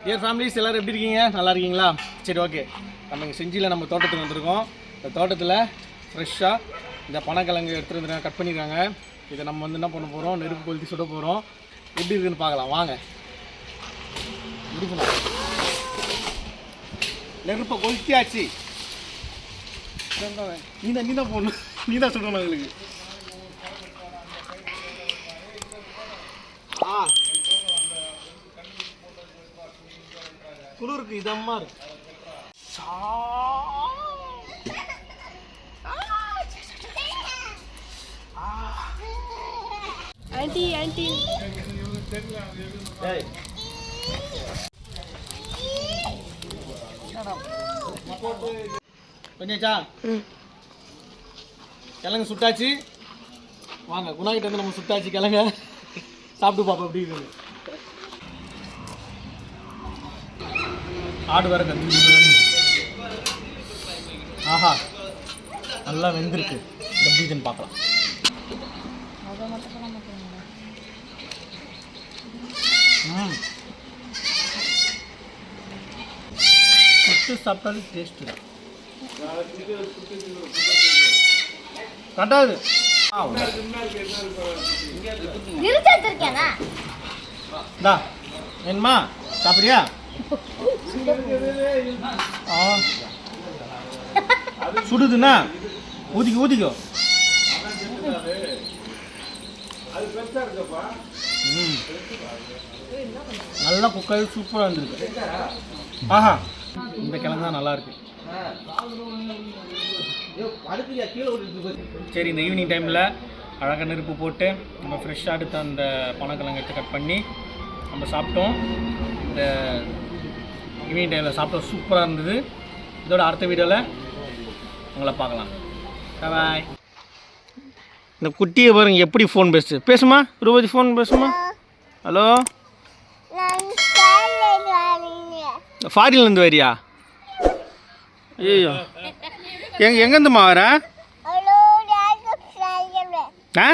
Dear families எல்லோரும் எப்படி இருக்கீங்க? நல்லா இருக்கீங்களா? சரி, ஓகே. நம்ம இங்கே செஞ்சியில் நம்ம தோட்டத்துக்கு வந்திருக்கோம். இந்த தோட்டத்தில் ஃப்ரெஷ்ஷாக இந்த பனக்கிழங்கு எடுத்துகிட்டு வந்துருக்காங்க, கட் பண்ணியிருக்காங்க. இதை நம்ம வந்து என்ன பண்ண போகிறோம், நெருப்பு கொளுத்தி சுட போகிறோம். எப்படி இருக்குன்னு பார்க்கலாம் வாங்க. நெருப்பை கொளுத்தியாச்சு. நீ தான் போடணும், நீ தான் சுடணும் எங்களுக்கு. குளிருக்கு இதம்மா இருக்கு. ஆண்டி ஆண்டி கொஞ்சாச்சா? கிழங்கு சுட்டாச்சு. வாங்க, குணாகிட்ட வந்து நம்ம சுட்டாச்சு கிழங்க சாப்பிட்டு பார்ப்போம் எப்படி இருக்குது. ஆடு வர கந்து. ஆஹா, நல்லா வெந்திருக்கு. எப்படி இதுன்னு பார்க்கலாம். சுட்டு சாப்பிட்டாலும் டேஸ்ட்டு தான். கட்டாது. வேணுமா? சாப்பிடுறியா? சுடுதுண்ணா, ஊதிக்கோ. நல்லா குக்காய் சூப்பராக இருந்திருக்கு. ஆஹா, இந்த கிழங்கு தான் நல்லா இருக்கு. சரி, இந்த ஈவினிங் டைமில் அழகாக நெருப்பு போட்டு நம்ம ஃப்ரெஷ்ஷாக எடுத்து அந்த பனக்கிழங்கு எடுத்து கட் பண்ணி நம்ம சாப்பிட்டோம். இந்த ஈவினிங் டைமில் சாப்பிட்டோம், சூப்பராக இருந்தது. இதோட அடுத்த வீடியோவில் உங்களை பார்க்கலாம். பாய். இந்த குட்டியை பாருங்க எப்படி ஃபோன் பேசுமா ரூபாய் ஃபோன் பேசுமா. ஹலோ, ஃபாரின்லேருந்து வரியா? ஐயோ, எங்கேருந்துமா வர? ஆ